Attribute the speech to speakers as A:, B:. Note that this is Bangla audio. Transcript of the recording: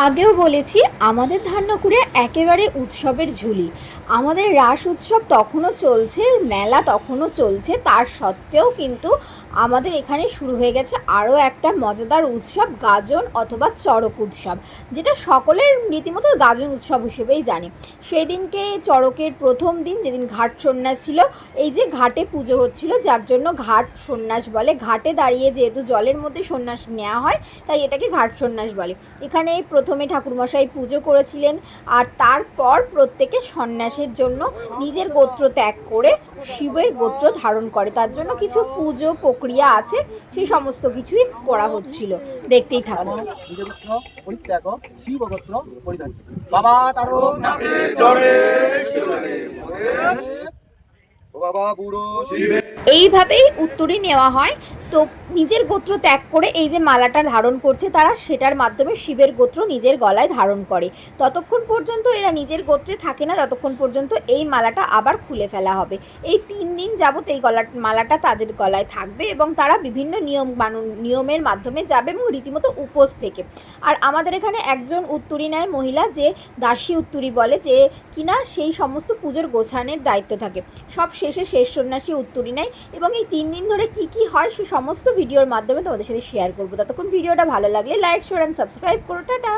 A: আগেও বলেছি আমাদের ধান্যকুড়িয়া একেবারে উৎসবের ঝুলি। আমাদের রাস উৎসব তখনও চলছে, মেলা তখনও চলছে, তার সত্ত্বেও কিন্তু আমাদের এখানে শুরু হয়ে গেছে আরও একটা মজাদার উৎসব, গাজন অথবা চড়ক উৎসব, যেটা সকলের রীতিমতো গাজন উৎসব হিসেবেই জানি। সেই দিনকে চড়কের প্রথম দিন, যেদিন ঘাট সন্ন্যাস ছিল, এই যে ঘাটে পুজো হচ্ছিল, যার জন্য ঘাট সন্ন্যাস বলে। ঘাটে দাঁড়িয়ে যেহেতু জলের মধ্যে সন্ন্যাস নেওয়া হয়, তাই এটাকে ঘাট সন্ন্যাস বলে। এখানে প্রথমে ঠাকুরমশাই পুজো করেছিলেন, আর তারপর প্রত্যেকে সন্ন্যাসের জন্য নিজের গোত্র ত্যাগ করে শিবের গোত্র ধারণ করে। তার জন্য কিছু পুজো প্রক্রিয়া আছে, সেই সমস্ত কিছুই করা হচ্ছিল। দেখতেই থাকুন।
B: বাবা তারো
A: এইভাবেই উত্তরী নেওয়া হয়। তো নিজের গোত্র ত্যাগ করে এই যে মালাটা ধারণ করছে তারা, সেটার মাধ্যমে শিবের গোত্র নিজের গলায় ধারণ করে। ততক্ষণ পর্যন্ত এরা নিজের গোত্রে থাকে না, ততক্ষণ পর্যন্ত এই মালাটা আবার খুলে ফেলা হবে। এই 3 দিন যাবত এই মালাটা তাদের গলায় থাকবে এবং তারা বিভিন্ন নিয়মের মাধ্যমে যাবে এবং রীতিমতো উপোস থেকে। আর আমাদের এখানে একজন উত্তরী নেয় মহিলা, যে দাসী উত্তরী বলে, যে কিনা সেই সমস্ত পুজোর গোছানোর দায়িত্ব থাকে। সব শেষে শেষ সন্ন্যাসী উত্তরী নেয় এবং এই 3 দিন ধরে কি কি হয় সেই সমস্ত ভিডিওর মাধ্যমে তোমাদের সাথে শেয়ার করবো। ততক্ষণ ভিডিওটা ভালো লাগলে লাইক, শেয়ার অ্যান্ড সাবস্ক্রাইব করো। টাটা।